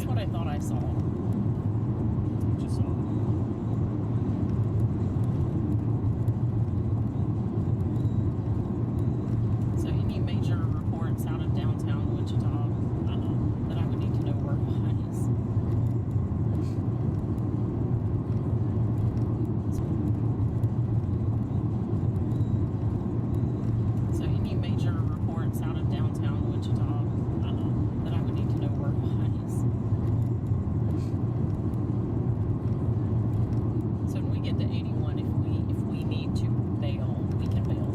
That's what I thought I saw. Just saw. So any major reports out of downtown Wichita that I would need to know where lies? So any major reports out of downtown Wichita that I would need to know where lies? So when we get to 81, if we need to bail, we can bail.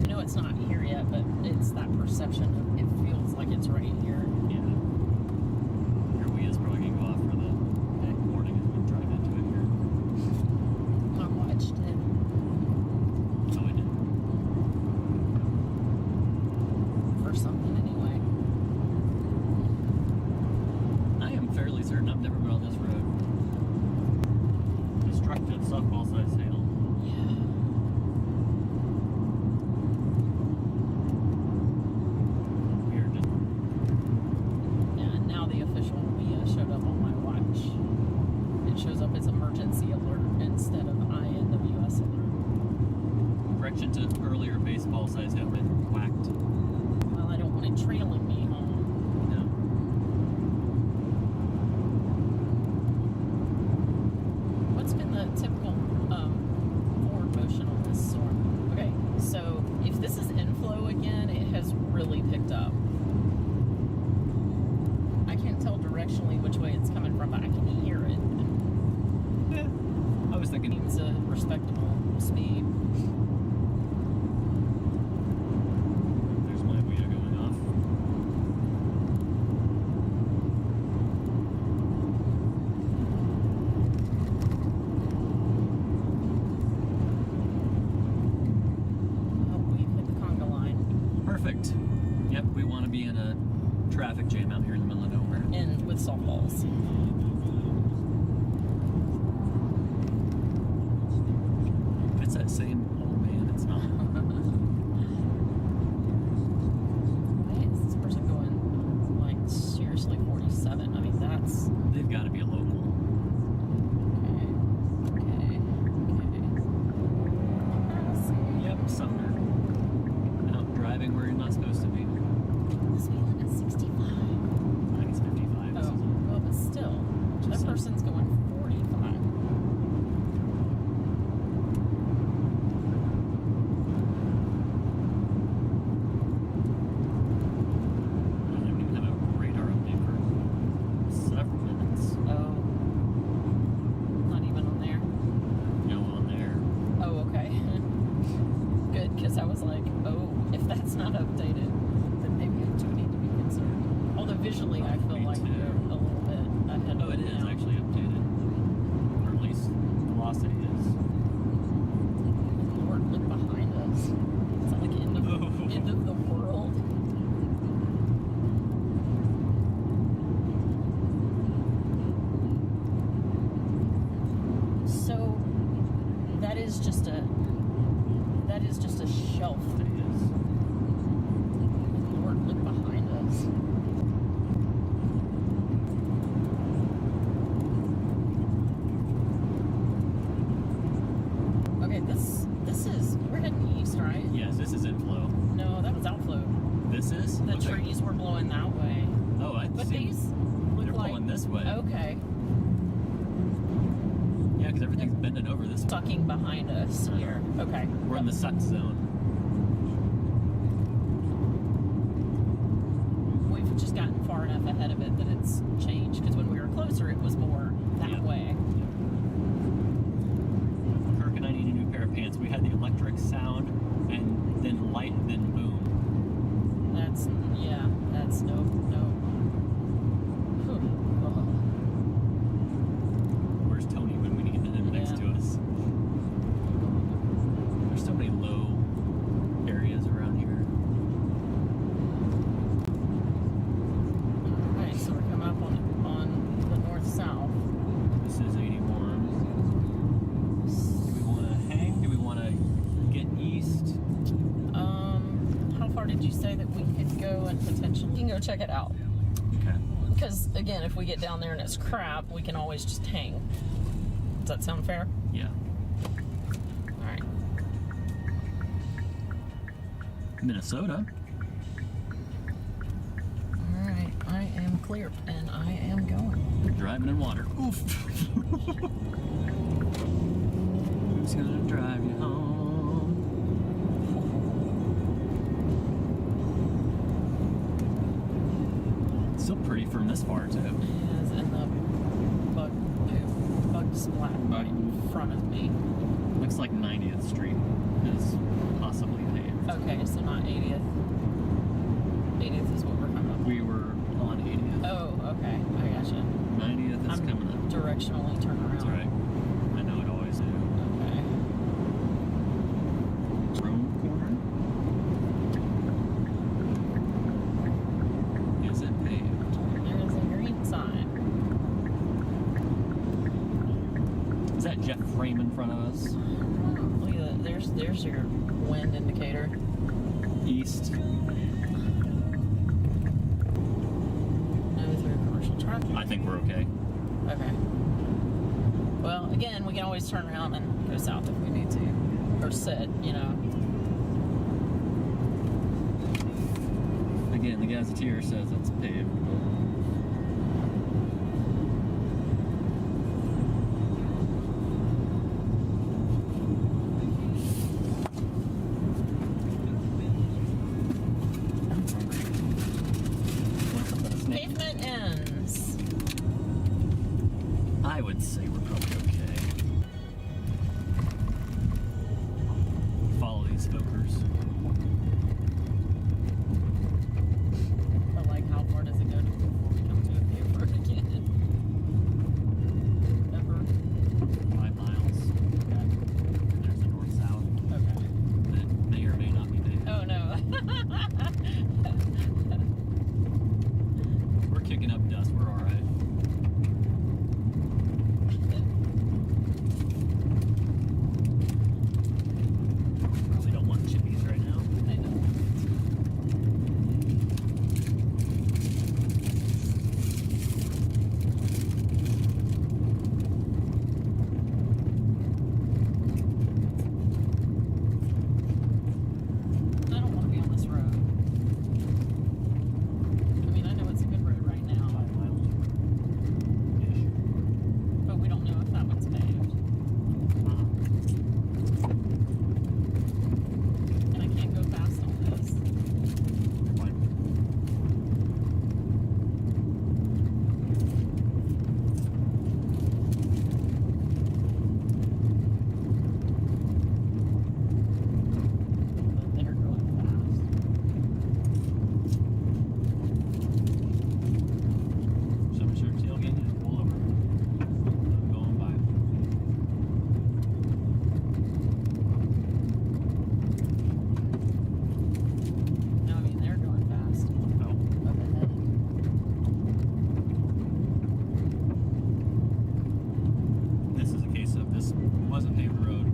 I know it's not here yet, but it's that perception of it feels like it's right here. Yeah. Your Wii is probably going to go off for the warning as we drive into it here. I watched it. Oh, I did. For something anyway. I am fairly certain I've never been on this road. Destructive softball size hail. Yeah. Weird. Yeah, and now the official Mia showed up on my watch. It shows up as emergency alert instead of INWS alert. Correction to earlier baseball size hail. Been whacked. Well, I don't want it trailing me home. No. What's been the typical forward motion on this storm? Okay, so if this is inflow again, it has really picked up. I can't tell directionally which way it's coming from, but I can hear it. Yeah. I was thinking It's a respectable speed. there's my Wii going off. Oh, we've hit the conga line. Perfect. Yep, we want to be in a traffic jam out here in the middle of nowhere. And with softballs. If it's that same old man, it's not. Why is this person going, like, seriously 47? I mean, that's... They've got to be a local. Okay. Let's see. Yep, Sumner. Out driving where you're not supposed to be. This feeling is 65. I think it's 55. Oh, well, but still, that Just person's going 45. I haven't even had a radar update for several minutes. Oh. Not even on there. No on there. Oh, okay. Good, because I was like, oh, if that's not updated, then maybe I do need to be concerned. Although visually, I feel Me like too. we're a little bit ahead Oh, of it it is now. actually updated. Or at least velocity is. Lord, look behind us. It's like end of the world. So that is just a shelf. It is. Lord, look behind us. Okay, this is we're heading east, right? Yes, this is inflow. No, that was outflow. This is? The Okay. trees were blowing that way. Oh, I But see. these look They're like pulling this way. Okay. Yeah, because everything's bending over this way. Sucking behind us here. Okay. We're in the suck zone. We've just gotten far enough ahead of it that it's changed. Because when we were closer, it was more that Yeah. way. Kirk and I need a new pair of pants. We had the electric sound, and then light, and then boom. That's no. Where's Tony when we need him next to us? There's so many low areas around here. Alright, so we're coming up on the north-south. This is 81. Do we want to hang? Do we want to get east? How far did you say that we could go and potentially... You can go check it out. Because, again, if we get down there and it's crap, we can always just hang. Does that sound fair? Yeah. All right. Minnesota. All right. I am clear, and I am going. You're driving in water. Oof. Who's gonna drive you home? Still pretty from this far too. Is in the bug splat right in front of me. Looks like 90th Street is possibly paved. Okay, so not 80th. 80th is what we're coming up. We were on 80th. Oh, okay. I gotcha. 90th is I'm coming up. directionally turn around. That's right. I know it always do. Okay. Rome corner? Is it paved? There is a green sign. Is that Jeff Frame in front of us? Look at that. There's your wind indicator. East. No through commercial traffic. I think we're okay. Okay. Well, again, we can always turn around and go south if we need to. Or sit, you know. Again, the gazetteer says it's paved. Pavement ends. I would say we're probably okay. Follow these smokers. But like, how far does it go before we come to a paper again? Ever? 5 miles. Okay. There's a north-south Okay. that may or may not be paved. Oh no. We're kicking up dust. We're all right. Probably don't want chippies right now. I know. I don't want to be on this road. I mean, I know it's a good road right now, 5 miles. Ish. but we don't know if that one's paved. And I can't go fast on this. Fine. But they're going fast. So I'm sure tailgate is pull over. I'm going by. No, I mean, they're going fast. Oh. Up ahead. This is a case of this wasn't paved road.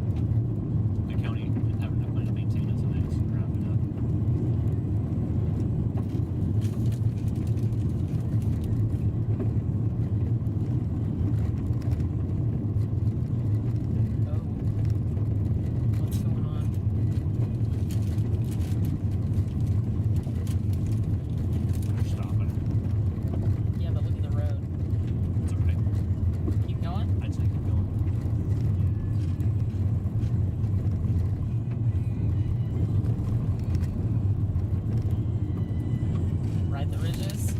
The county didn't have enough money to maintain it, so they just ground it up. Oh. What's going on? They're stopping. Yeah, but look at the road. It's alright. Keep going? I'd say keep going. Ride the ridges.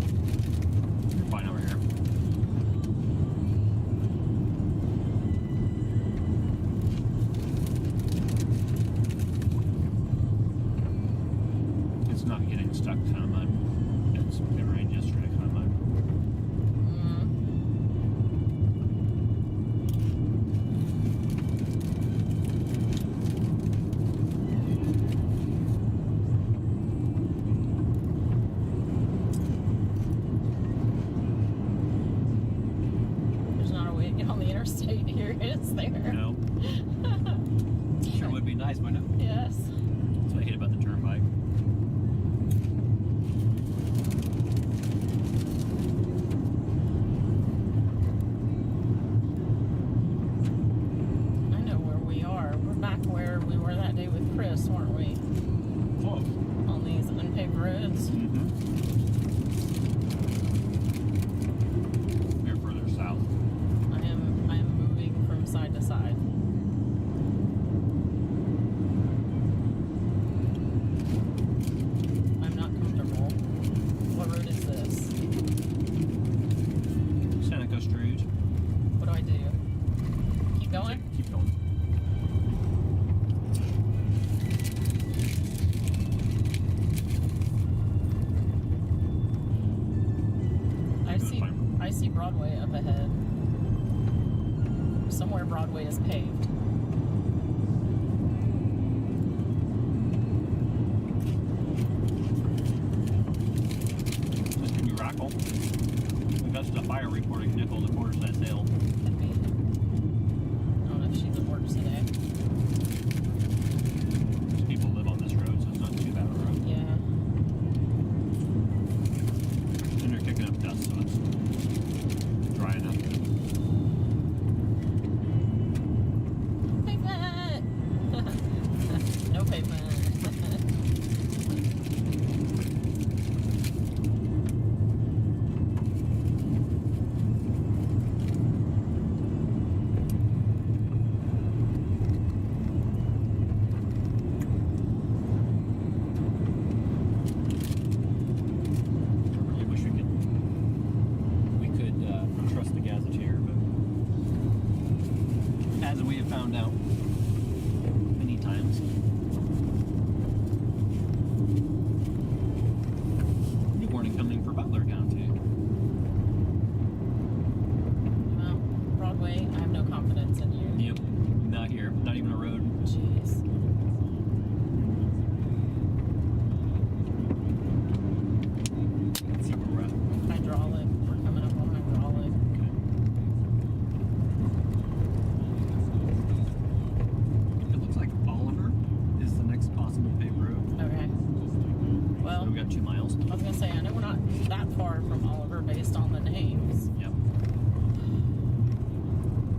You're fine over here. It's not getting stuck kind of mud. It rained yesterday kind of mud. Mm. There's not a way to get on the interstate here, is there? No. Sure would be nice, wouldn't it? Yes. That's what I hate about the turnpike. roads. Mm-hmm. We're further south. I am moving from side to side. I'm not comfortable. What road is this? Seneca Street. What do I do? Keep going? Keep going. I see Broadway up ahead. Somewhere Broadway is paved. This could be Rackle. We got the fire reporting nickel the quarter set sale. Could be. I don't know if she's at work today. There's people live on this road, so it's not too bad of a road. Yeah. And they're kicking up dust, so it's dry enough. Pavement! No pavement. I really wish we could trust the gazetteer, but as we have found out many times, new warning coming for Butler County. Well, Broadway, I have no confidence in you. Yep, not here, not even a road. Jeez. Let's see where we're at. Hydraulic. We're coming up on hydraulic. It looks like Oliver is the next possible paved road. Okay. So Well, we got 2 miles. I was gonna say, I know we're not that far from Oliver based on the names. Yep.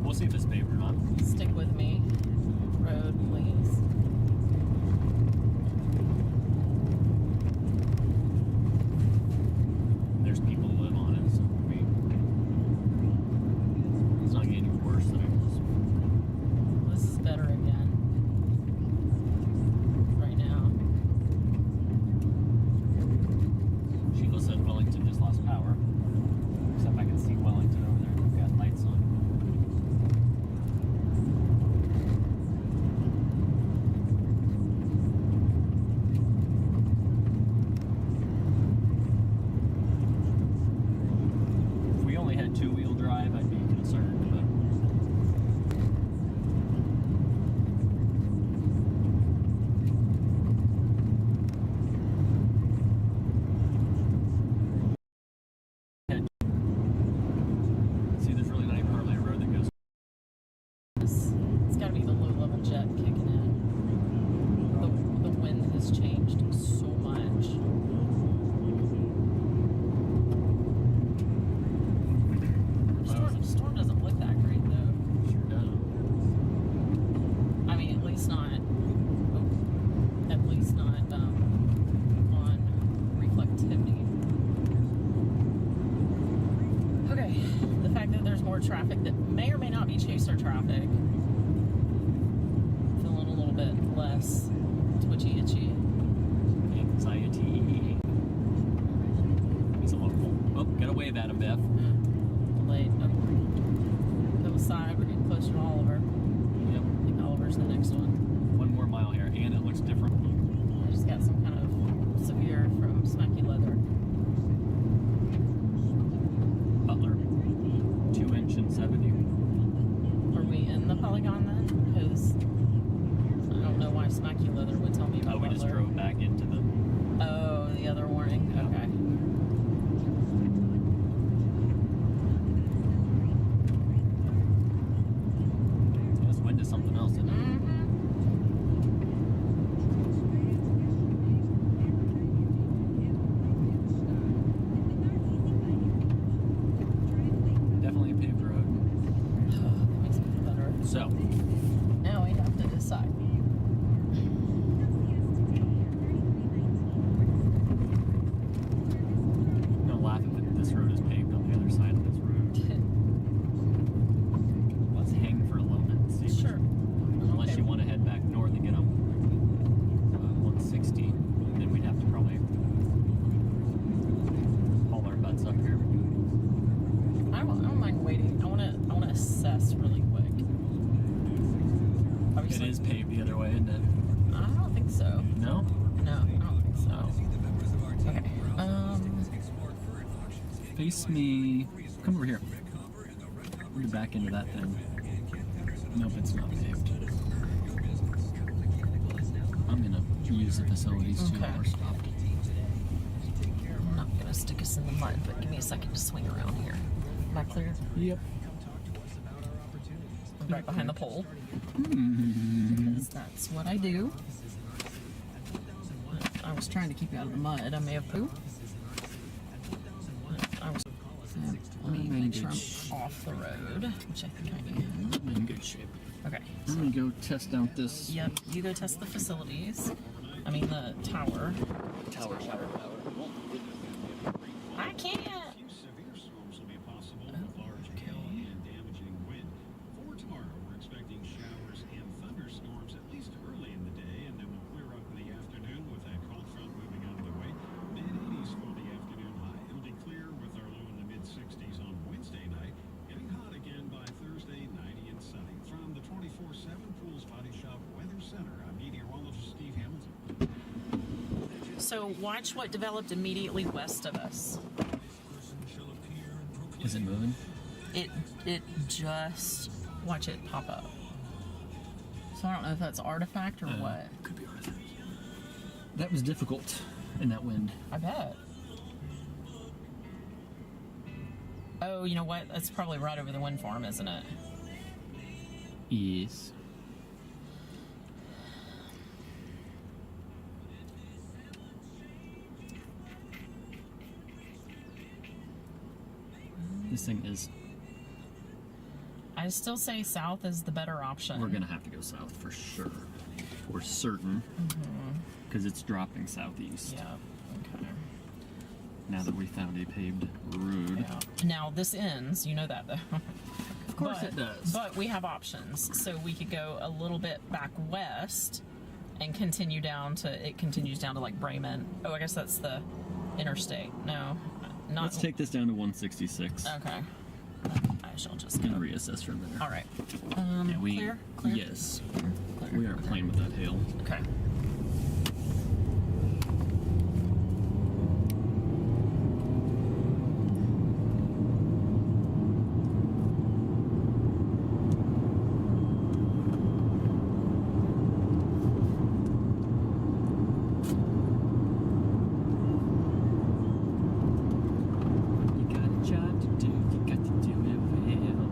We'll see if it's paved or not. Stick with me. Road, please. There's people who live on it, so it's not getting any worse than it was. This is better again. Right now. Sheila said Wellington just lost power. Except I can see Wellington over there. They've got lights on. If we only had 2-wheel drive, I'd be concerned, but see, there's really not even hardly a road that goes. It's gotta be the low level jet kicking in. The wind has changed so much. Storm doesn't look that great though. Sure does. I mean, at least not on reflectivity. Okay, the fact that there's more traffic that may or may not be chaser traffic. Feeling a little bit less twitchy itchy. Anxiety. He's a local. Oh, gotta wave at him, Beth. Delayed. Oh. Hillside, we're getting closer to Oliver. Yep. I think Oliver's the next one. 1 more mile here, and it looks different. I just got some kind of severe from Smacky Leather. Butler. 2" and 70. Are we in the polygon then? Because I don't know why Smacky Leather would tell me about Oh, we just Butler. drove back into the. Oh, the other warning. Yeah. Okay. This wind is something else, isn't it? Mm-hmm. Face me. Come over here. We'll get back into that thing. Nope, it's not paved. I'm gonna use the facilities too Okay. while we're stopped. I'm not gonna stick us in the mud, but give me a second to swing around here. Am I clear? Yep. I'm right behind the pole. Mm-hmm. Because that's what I do. I was trying to keep you out of the mud. I may have pooped. I was. Let me make sure I'm off the road, which I think I am. I'm in good shape. Okay. I'm gonna go test out this Yep. You go test the facilities. I mean the tower. tower. I can't. Few severe storms will be possible with large hail and damaging wind. For tomorrow, we're expecting showers and thunderstorms at least early in the day, and then we'll clear up in the afternoon with that cold front moving out of the way. Mid-80s for the afternoon high. It'll be clear with our low in the mid-60s on Wednesday night. Getting hot again by Thursday, 90 and sunny. From the 24/7 Pools Body Shop Weather Center, I'm meteorologist Steve Hamilton. So watch what developed immediately west of us. Is it moving? It just watch it pop up. So I don't know if that's artifact or what. Could be artifact. That was difficult in that wind. I bet. Oh, you know what? That's probably right over the wind farm, isn't it? Yes. This thing is. I still say south is the better option. We're gonna have to go south for sure. We're certain. Because it's dropping southeast. Yeah. Okay. Now that we found a paved road. Yeah. Now this ends. You know that though. Of course it does. But we have options. So we could go a little bit back west and continue down to. It continues down to like Bremen. Oh, I guess that's the interstate. No, not. Let's take this down to 166 Okay. I shall just go. and reassess from there. All right. Yeah, we, Clear? Yes. Clear. We aren't playing with that hail. Okay. You got a job to do, you got to do it well.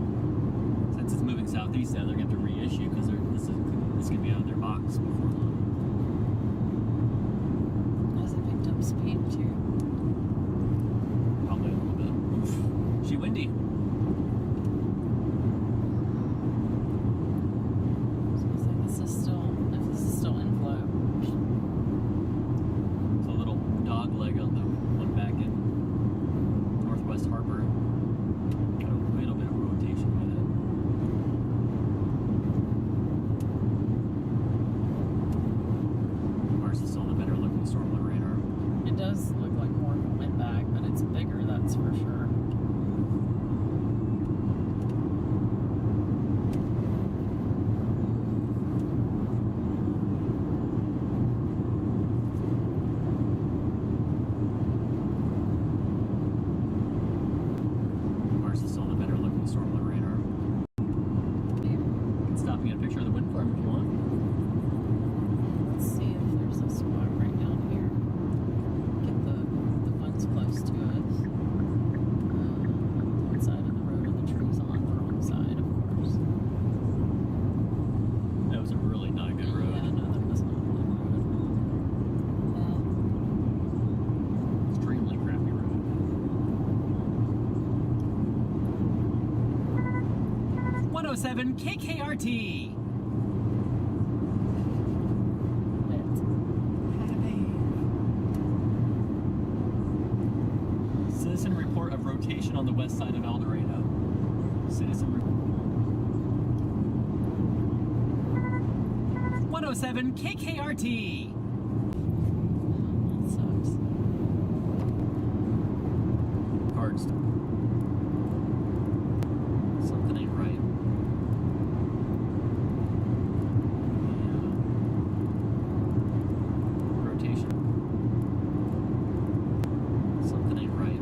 Since it's moving southeast now, they're going to have to reissue because this going to be out of their box before long. Has it picked up speed too? Probably a little bit. Oof. She windy. So I was like, this is still inflow. It's a little dog leg on the one back in Northwest Harbor. Got a little bit of rotation with it. Ours is still the better looking storm on the radar. It does look like more of a windbag, but it's bigger, that's for sure. Ours is still the better looking storm on the radar. You can stop and get a picture of the wind farm if you want. Let's see if there's a spot right down here. Get the ones close to us. One side of the road and the trees on the wrong side, of course. That was a really not a good road. Yeah, no, that was not a good road. Extremely crappy road. 107 KKRT. Citizen report of rotation on the west side of El Dorado. Citizen report. 107 KKRT. That sucks. Hard stop. Something ain't right. Yeah. Rotation. Something ain't right.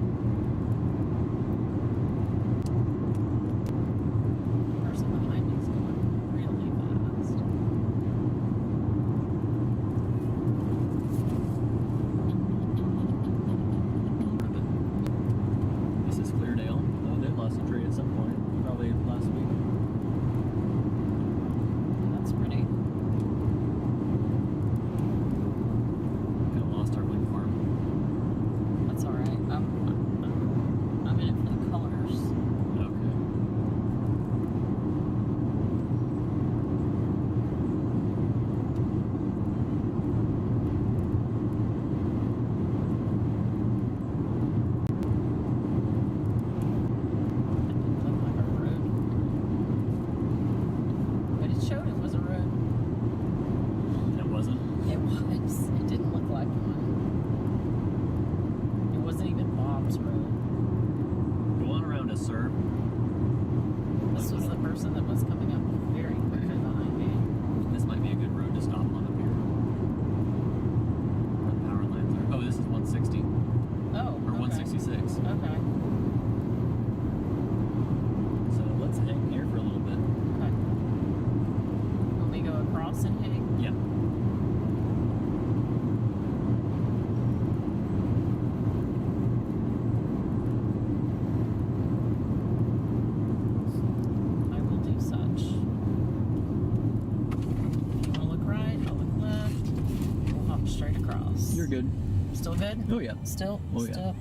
good. Still good? Oh yeah. Still? Oh, yeah. Still.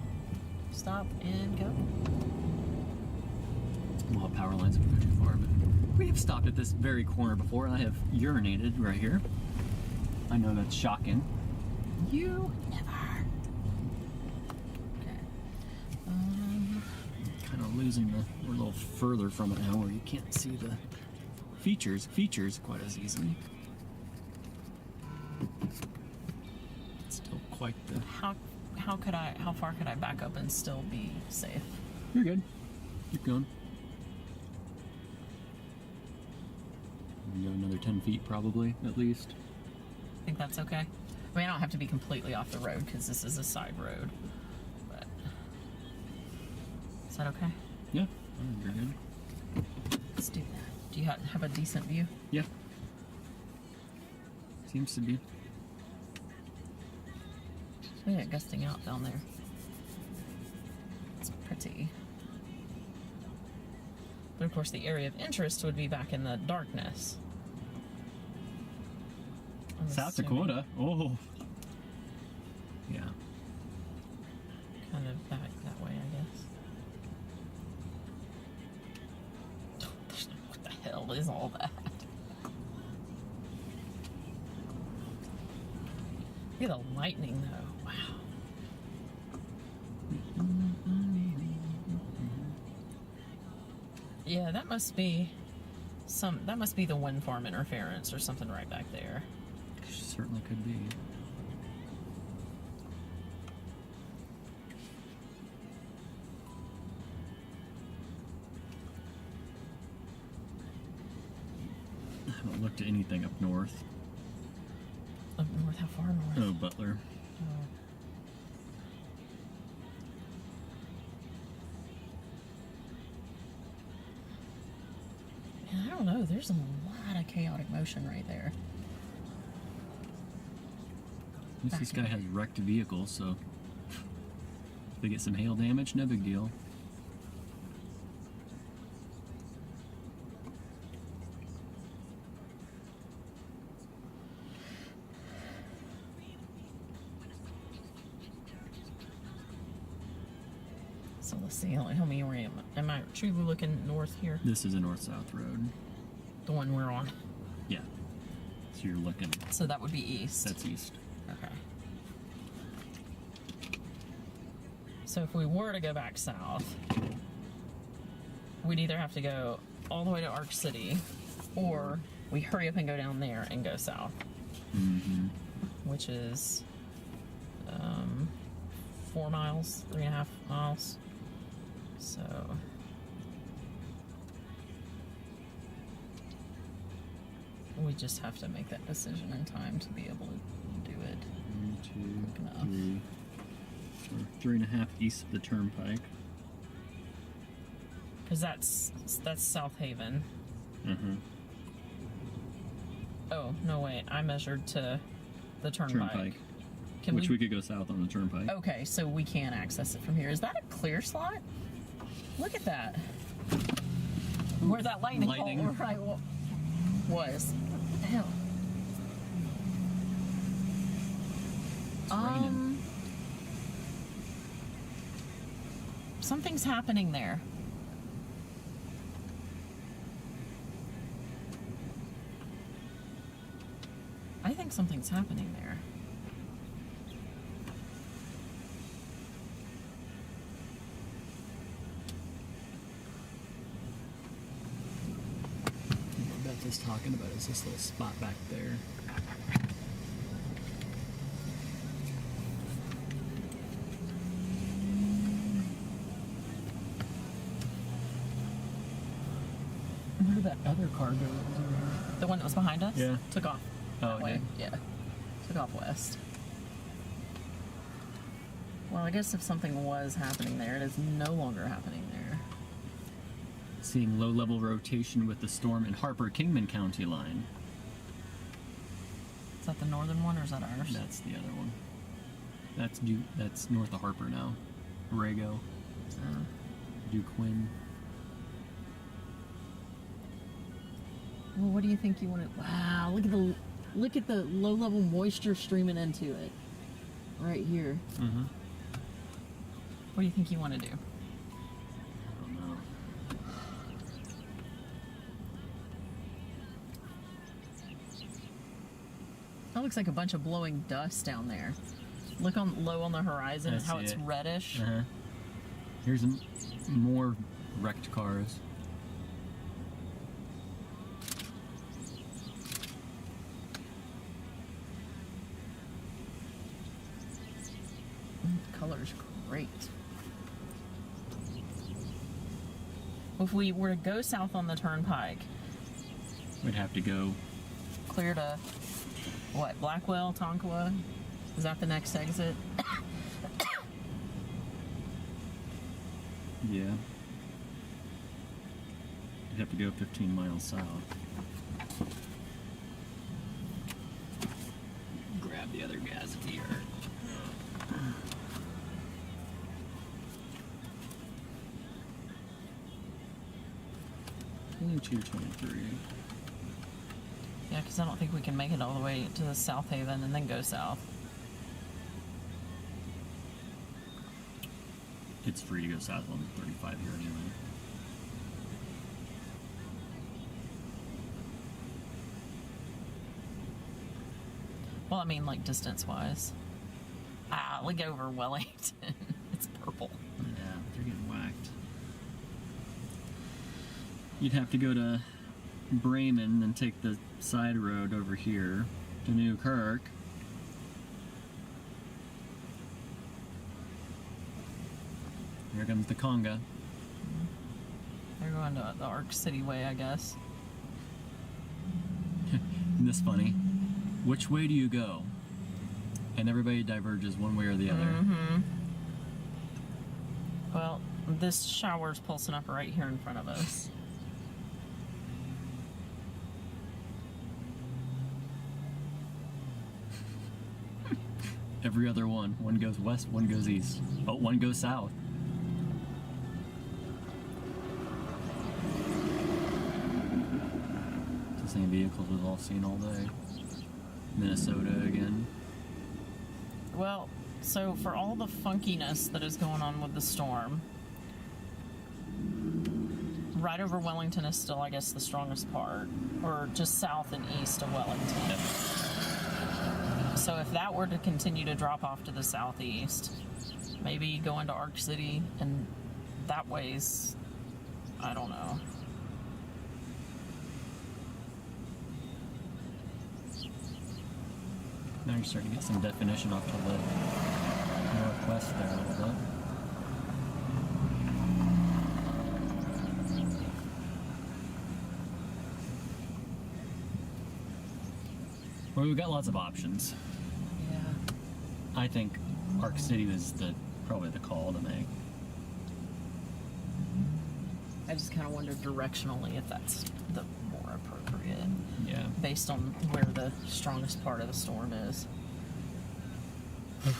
Stop and go. Well, power lines can go too far, but we have stopped at this very corner before, and I have urinated right here. I know that's shocking. You never. Okay. Kind of losing we're a little further from it now, where you can't see the features quite as easily. Still quite the. How far could I back up and still be safe? You're good. Keep going. You go another 10 feet probably, at least. I think that's okay. I mean, I don't have to be completely off the road because this is a side road. But is that okay? Yeah, you're good. Let's do that. Do you have a decent view? Yeah. Seems to be. Look at it gusting out down there. It's pretty. But of course, the area of interest would be back in the darkness. I'm South assuming Dakota? Oh. Yeah. Kind of back that way, I guess. What the hell is all that? Look at the lightning, though. Wow. Yeah, that must be the wind farm interference or something right back there. Certainly could be. I haven't looked at anything up north. Up north, how far north? Oh, Butler. Oh. Man, I don't know. There's a lot of chaotic motion right there. At least this guy has wrecked vehicles, so if they get some hail damage, no big deal. So let's see. Help me orient. Am I truly looking north here? This is a north-south road. The one we're on. Yeah. So you're looking. So that would be east. That's east. Okay. So if we were to go back south, we'd either have to go all the way to Arc City, or we hurry up and go down there and go south, which is 4 miles, 3.5 miles. So we just have to make that decision in time to be able to do it. 1, 2, 3. 3.5 east of the turnpike. Because that's South Haven. Oh, no, wait. I measured to the turnpike. Can we could go south on the turnpike. Okay, so we can access it from here. Is that a clear slot? Look at that. Where that lightning bolt right was. What the hell? It's raining. Something's happening there. I think something's happening there. What Beth is talking about is this little spot back there. Where did that other car go? The one that was behind us? Yeah. Took off. Oh, that way. yeah. Yeah. Took off west. Well, I guess if something was happening there, it is no longer happening there. Seeing low-level rotation with the storm in Harper-Kingman County line. Is that the northern one or is that ours? That's the other one. That's north of Harper now. Rago. DuQuinn. Well, what do you think you want to? Wow! Look at the low level moisture streaming into it. right here. Mm-hmm. What do you think you want to do? I don't know. That looks like a bunch of blowing dust down there. Look on low on the horizon, I how see it's it. reddish. Uh-huh. Here's more wrecked cars. Color's great. If we were to go south on the turnpike, We'd have to go. clear to what? Blackwell, Tonkawa? Is that the next exit? Yeah. You'd have to go 15 miles south. Grab the other gazetteer. Only 223. Yeah, because I don't think we can make it all the way to the South Haven and then go south. It's free to go south on 35 here anyway. Well, I mean, like distance-wise. Look over Wellington. It's purple. Yeah, they're getting whacked. You'd have to go to Bremen and take the side road over here to Newkirk. Here comes the conga. They're going to the Arc City way, I guess. Isn't this funny? Which way do you go? And everybody diverges one way or the other. Mm-hmm. Well, this shower's pulsing up right here in front of us. Every other one. One goes west, one goes east. Oh, one goes south. It's the same vehicles we've all seen all day. Minnesota again. Well, so for all the funkiness that is going on with the storm, right over Wellington is still, I guess, the strongest part, or just south and east of Wellington. Yep. So if that were to continue to drop off to the southeast, maybe go into Arc City, and that way's, I don't know. Now you're starting to get some definition off to the northwest there a little bit. Well, we've got lots of options. Yeah. I think Arc City was probably the call to make. I just kind of wonder directionally if that's the more appropriate, Yeah. based on where the strongest part of the storm is. God,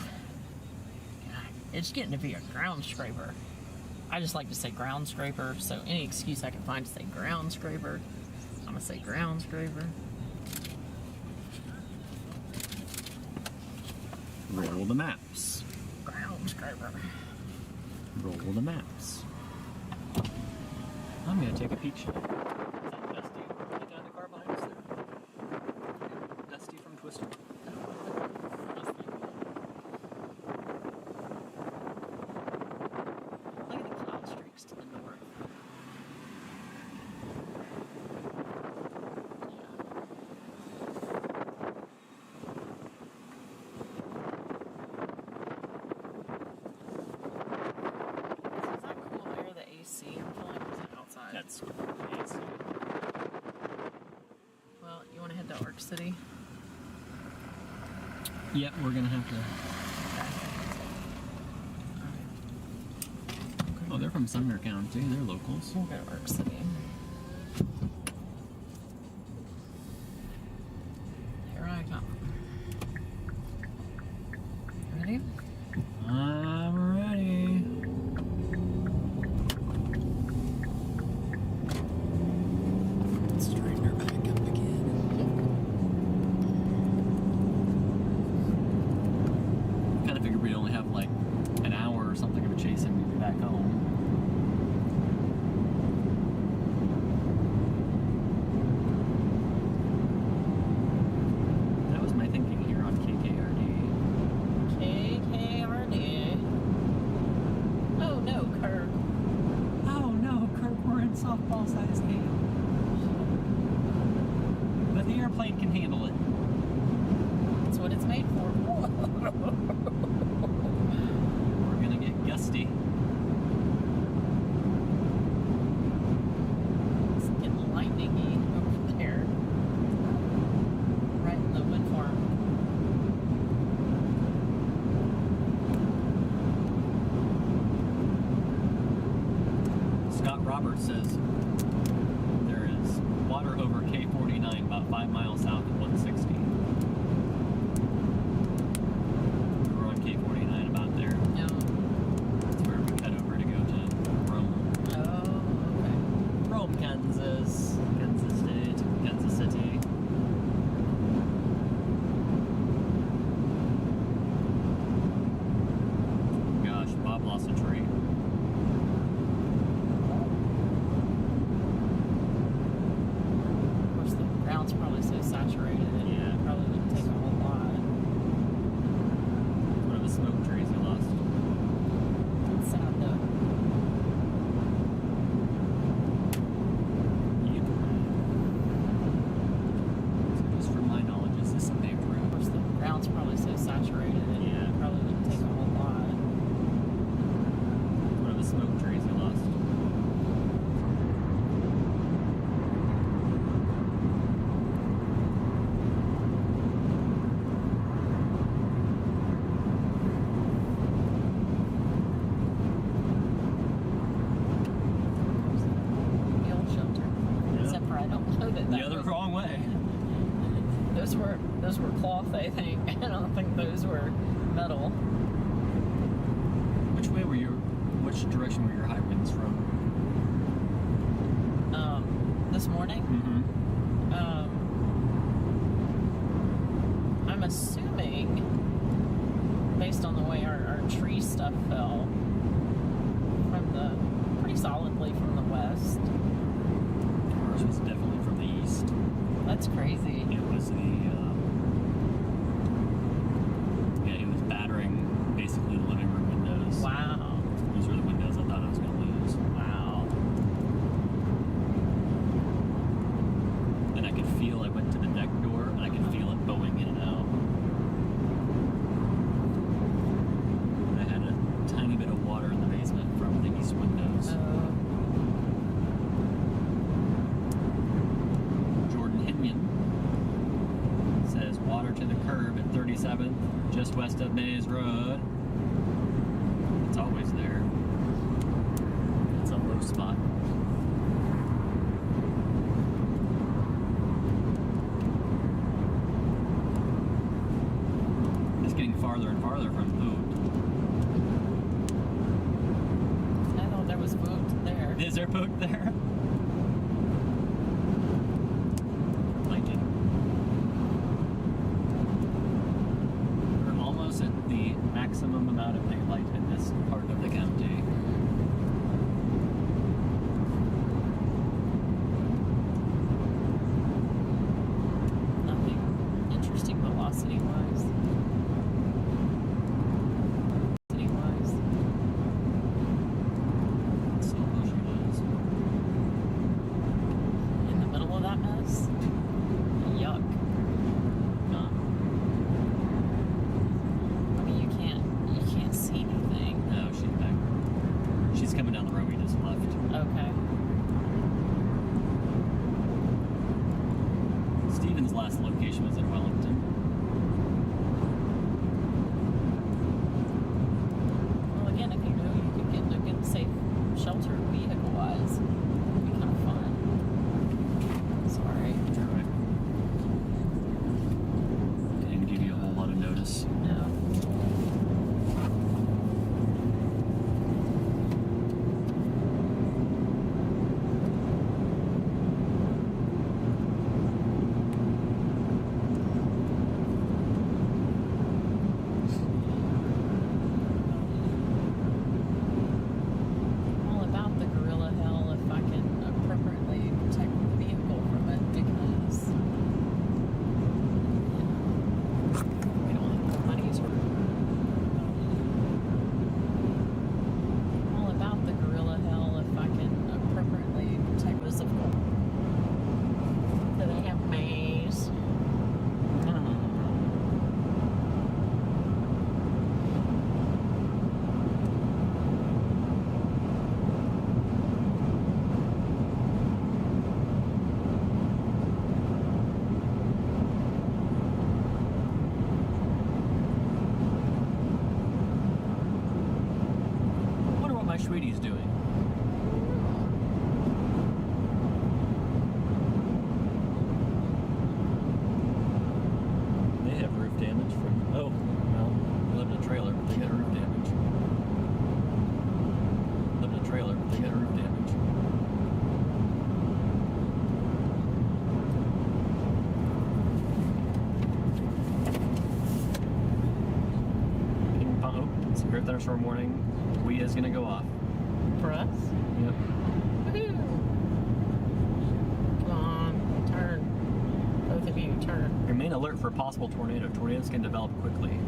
it's getting to be a ground scraper. I just like to say ground scraper, so any excuse I can find to say ground scraper, I'm gonna say ground scraper. Roll the maps. Ground scraper. Roll the maps. I'm gonna take a peek. Is that Dusty? Get down in the car behind us there. Dusty from Twister. Look at the cloud streaks to the north. Is that cool there, the AC? I'm feeling like it's outside. That's Well, you want to head to Arc City? Yep, we're gonna have to. Oh, they're from Sumner County. They're locals. We'll go to Arc City. Here I come. Ready? I'm ready. Straighten her back up again. Kind of plane can handle it. That's what it's made for. We're gonna get gusty. It's getting lightningy over there. Right in the wind farm. Scott Roberts says there is water over K-49 about 5 miles south of 160. We're on K-49 about there. No. That's where we cut over to go to Rome. Oh, okay. Rome, Kansas. Kansas State. Kansas City. Gosh, Bob lost a tree. Of course, the ground's probably so saturated. Yeah. It probably wouldn't take a whole lot. One of the smoke trees he lost. It's sad though. Yep. So just from my knowledge, is this a paved Of road? course, the ground's probably so saturated. Yeah. It probably wouldn't take a whole lot. One of the smoke trees he lost. The old shelter. Yeah. Except for I don't know that. The that other was- wrong way. Those were cloth, I think. I don't think those were metal. Which direction were your high winds from? This morning, Mm-hmm. I'm assuming, based on the way our tree stuff fell, pretty solidly from the west. Ours was definitely from the east. That's crazy. It was it was battering basically the living room windows. Wow. Those were the windows I thought I was going to lose. Wow. And I could feel, I went to the deck door, and I could feel it bowing in and out. And I had a tiny bit of water in the basement from the east windows. Jordan Hinyon says, water to the curb at 37th, just west of Mays Road. It's always there. It's a low spot. It's getting farther and farther from I thought there was boot there. Boot. Is there Boot there? Like it. We're almost at the maximum amount of daylight in this part of the county. Nothing interesting velocity-wise. So close she was. In the middle of that mess? Yuck. Huh. I mean, you can't see anything. No, she's back. She's coming down the road we just left. Okay. Steven's last location was in Wellington. Well, again, if you knew you could get in a good, safe shelter vehicle-wise, it'd be kind of fun. Sorry. Didn't give you a whole lot of notice. No. my sweeties doing? They have roof damage from. Oh, well, they live in a trailer, but they got roof damage. Live in a trailer, but they got roof damage. Ping pong. Oh, it's a great thunderstorm warning. We is gonna go off. For us? Yep. Woohoo! Come on, turn. Both of you, turn. Remain alert for a possible tornado. Tornadoes can develop quickly.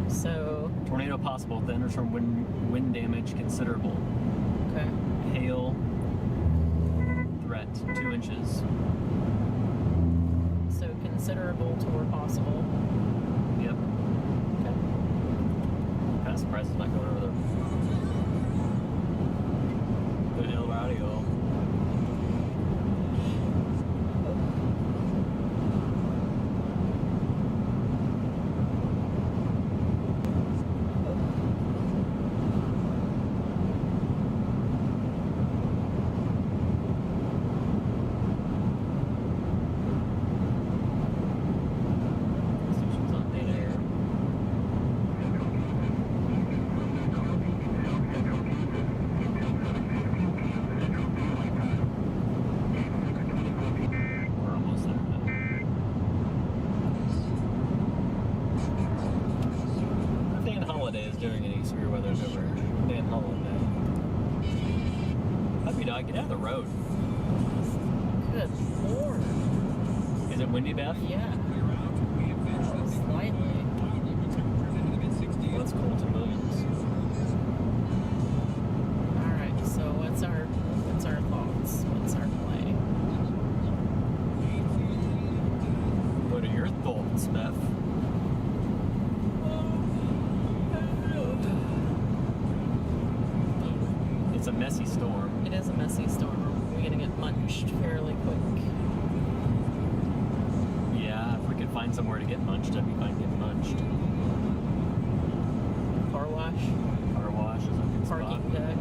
So, Tornado possible. Thunderstorm wind damage considerable. okay. Hail threat 2 inches. So considerable to or possible. Yep. Okay. Kind of surprised it's not going over there. Good El Radio. Station's on data air. We're almost there now. Dan Holiday is doing any severe weather over Dan Holiday. Puppy dog, get out of the road. Good lord. Is it windy, Beth? Yeah. Slightly. Well, that's cool to millions. Alright, so what's our thoughts? What's our play? What are your thoughts, Beth? It's a messy storm. It is a messy storm. We're gonna get munched fairly quick. Yeah, if we could find somewhere to get munched, I'd be fine getting munched. Car wash, Car wash is a good parking spot. deck.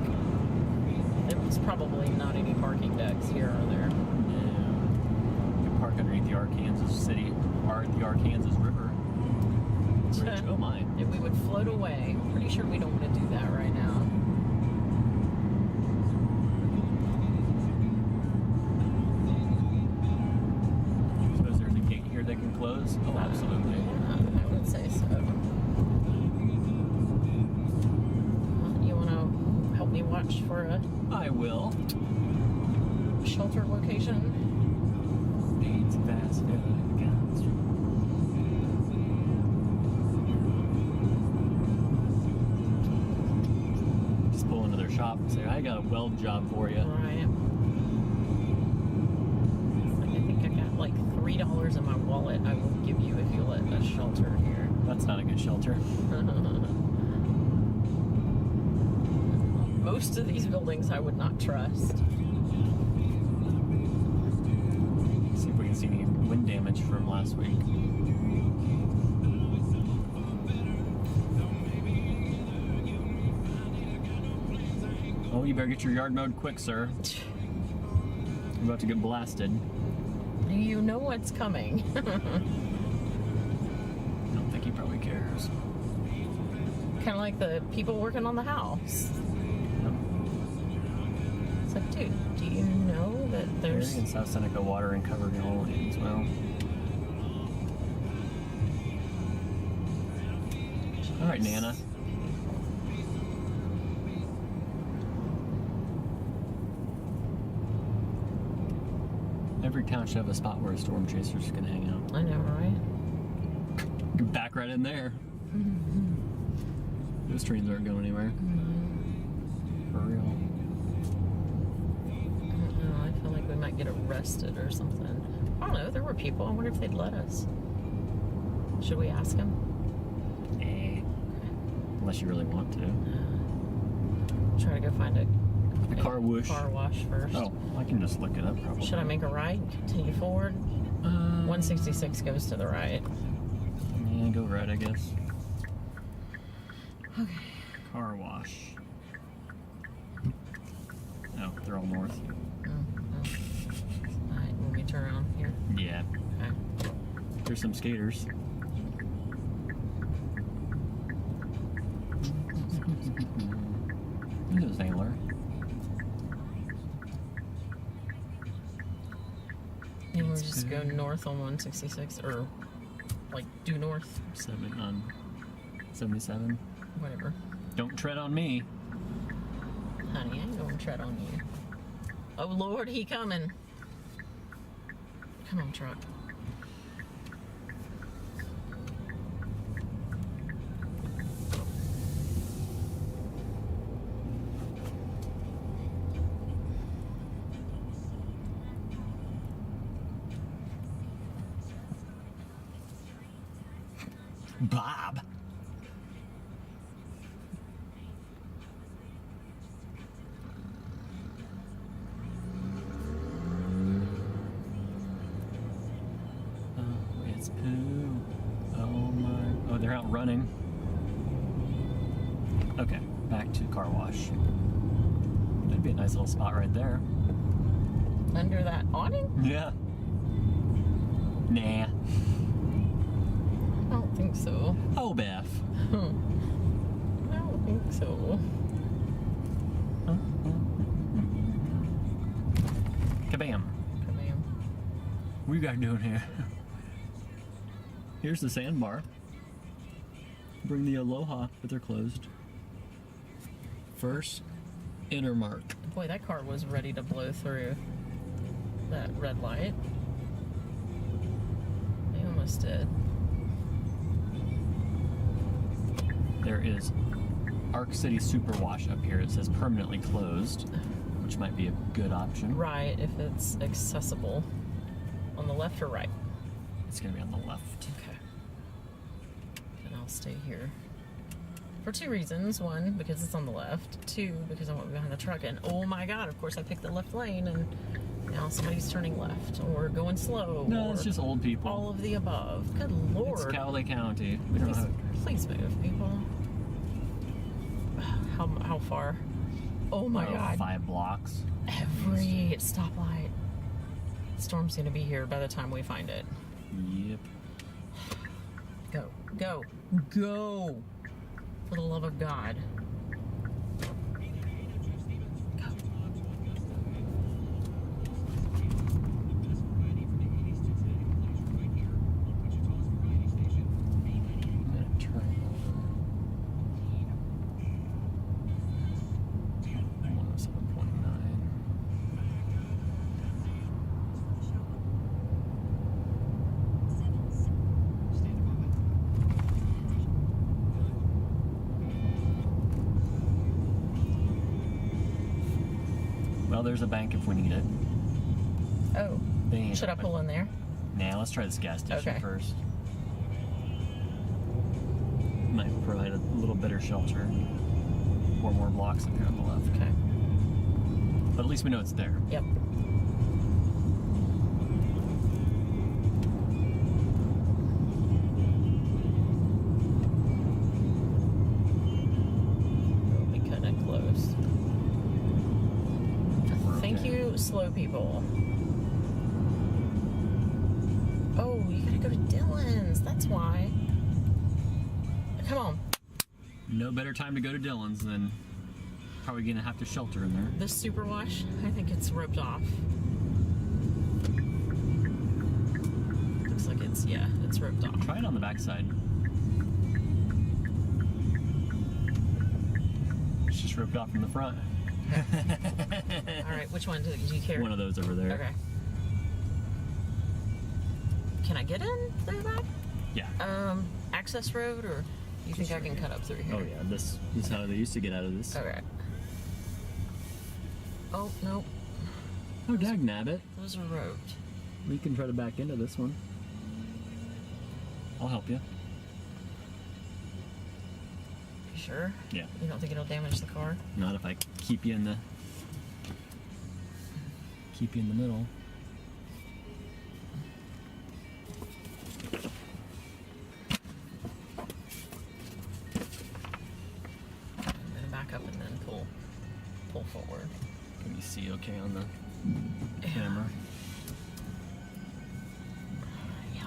There's probably not any parking decks here, are there? Yeah. You could park underneath the Arkansas City, or the Arkansas River Bridge. Oh my. If we would float away, pretty sure we don't want to do that right now. Suppose there's a gate here that can close? Oh, absolutely. I would say so. You want to help me watch for a I will. shelter location? Needs fast guns. Just pull into their shop and say, I got a weld job for you. Right. I think I got like $3 in my wallet. I will give you if you let us shelter here. That's not a good shelter. Most of these buildings I would not trust. See if we can see any wind damage from last week. Oh, you better get your yard mowed quick, sir. You're about to get blasted. You know what's coming. I don't think he probably cares. Kind of like the people working on the house. It's like, dude, do you know that there's... In South Seneca, water and covered in all lanes. Well, all right, Nana. Every town should have a spot where a storm chaser's gonna hang out. I know, right? You're back right in there. Those trains aren't going anywhere. For real. I don't know. I feel like we might get arrested or something. I don't know. There were people. I wonder if they'd let us. Should we ask them? Unless you really want to. Try to go find a car wash. Car wash first. Oh, I can just look it up probably. Should I make a right? Continue forward? 166 goes to the right. Yeah, go right, I guess. Okay. Car wash. Oh, they're all north. Alright, when we turn around here. Yeah. Okay. There's some skaters. There's an angler. And we'll just go north on 166, or like due north, 77. whatever. Don't tread on me. Honey, I ain't gonna tread on you. Oh Lord, he coming. Come on, truck. Bob. Oh, it's Pooh. Oh my. Oh, they're out running. Okay, back to car wash. That'd be a nice little spot right there. Under that awning? Yeah. Nah. I don't think so. Oh, Beth. I don't think so. Kabam. Kabam. What you guys doing here? Here's the sandbar. Bring the Aloha, but they're closed. First, inner mark. Boy, that car was ready to blow through that red light. They almost did. There is Arc City Superwash up here. It says permanently closed, which might be a good option. Right, if it's accessible. On the left or right? It's gonna be on the left. Okay. And I'll stay here. For two reasons. One, because it's on the left. Two, because I want to be behind the truck. And oh my god, of course I picked the left lane and now somebody's turning left or going slow. No, or it's just old people. all of the above. Good lord. It's Cowley County. We don't Please, have. please move, people. How far? Oh my god. 5 blocks. Every stoplight. Storm's gonna be here by the time we find it. Yep. Go. Go. Go! For the love of God. Go. I'm gonna turn over. 107.9. Well, there's a bank if we need it. Oh. They ain't Should I open. pull in there? Nah, let's try this gas station Okay. first. Might provide a little better shelter. 4 more blocks up here on the left. Okay. But at least we know it's there. Yep. We'll be kinda close. Thank Okay. you, slow people. Oh, you gotta go to Dylan's. That's why. Come on. No better time to go to Dillon's than probably gonna have to shelter in there. This superwash, I think it's roped off. Looks like it's roped off. Try it on the backside. It's just ripped off from the front. All right, which one do you care? One of those over there. Okay. Can I get in through that? Yeah. Access road, or you think I can cut up through here? Oh yeah, this is how they used to get out of this. Okay. Oh, nope. Oh, dag nabbit. Those are roped. We can try to back into this one. I'll help you. You sure? Yeah. You don't think it'll damage the car? Not if I keep you in the middle. I'm gonna back up and then pull forward. Can you see okay on the camera? Yep.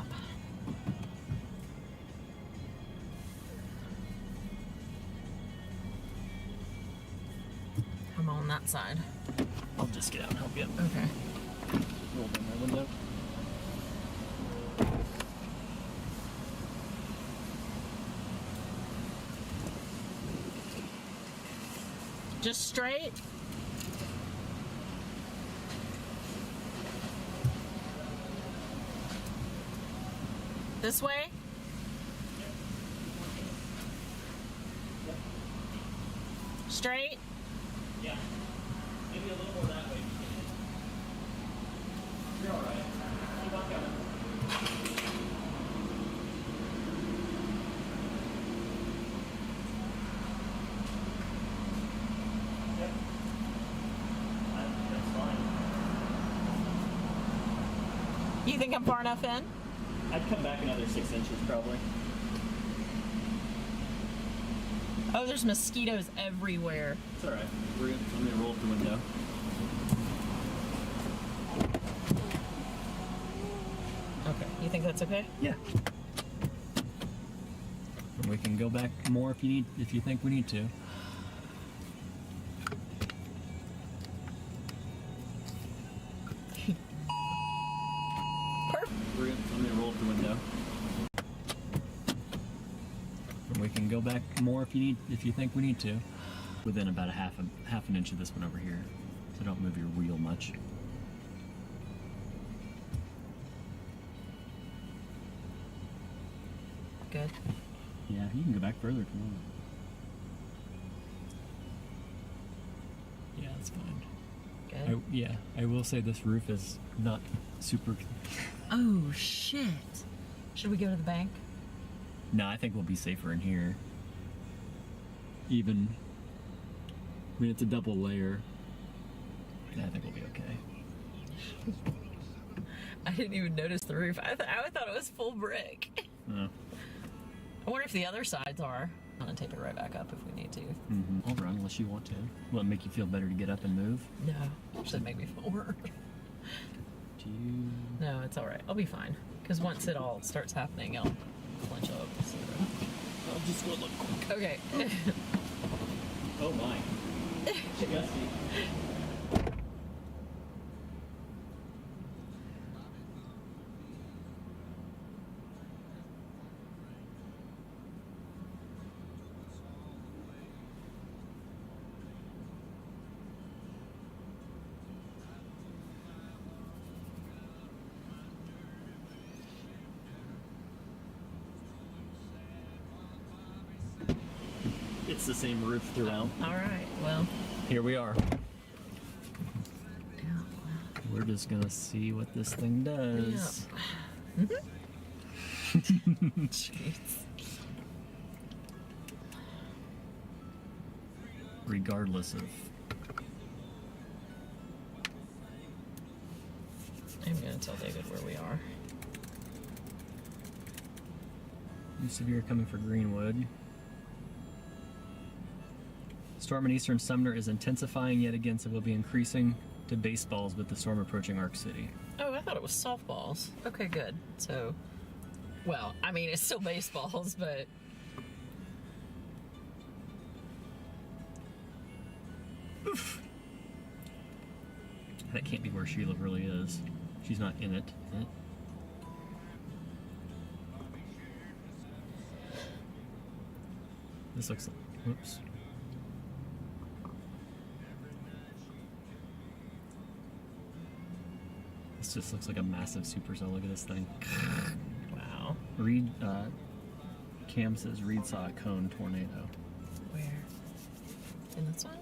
I'm on that side. I'll just get out and help you. Okay. Roll down my window. Just straight. This way? Straight? Yeah. Maybe a little more that way. You're alright. Keep on going. Yep. That's fine. You think I'm far enough in? I'd come back another 6 inches probably. Oh, there's mosquitoes everywhere. It's alright. I'm gonna roll up the window. Okay. You think that's okay? Yeah. And we can go back more if you think we need to. Perfect. I'm gonna roll up the window. And we can go back more if you think we need to. Within about half an inch of this one over here. So don't move your wheel much. Good. Yeah, you can go back further if you want. Yeah, that's fine. Good. I will say this roof is not super. Oh, shit. Should we go to the bank? No, I think we'll be safer in here. Even. I mean, it's a double layer. I think we'll be okay. I didn't even notice the roof. I thought it was full brick. No. I wonder if the other sides are. I'm gonna take it right back up if we need to. Mm-hmm. I'll run unless you want to. Will it make you feel better to get up and move? No, it should make me feel worse. Do you? No, it's all right. I'll be fine. Because once it all starts happening, I'll clench up. So. I'll just go look quick. Okay. Oh my. Gusty. It's the same roof throughout. All right. Well. Here we are. Yeah. We're just gonna see what this thing does. Yeah. Jeez. Regardless of. I'm gonna tell David where we are. You said you were coming for Greenwood. Storm in eastern Sumner is intensifying yet again, so we'll be increasing to baseballs with the storm approaching Arc City. Oh, I thought it was softballs. Okay, good. So, well, I mean, it's still baseballs, but. Oof. That can't be where Sheila really is. She's not in it. This looks like. Whoops. This just looks like a massive supercell. Look at this thing. Wow. Reed, Cam says Reed saw a cone tornado. Where? In this one?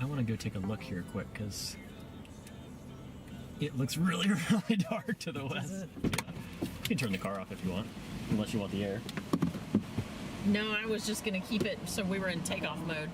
I want to go take a look here quick because it looks really, really dark to the west. it? Yeah. You can turn the car off if you want, unless you want the air. No, I was just gonna keep it so we were in takeoff mode.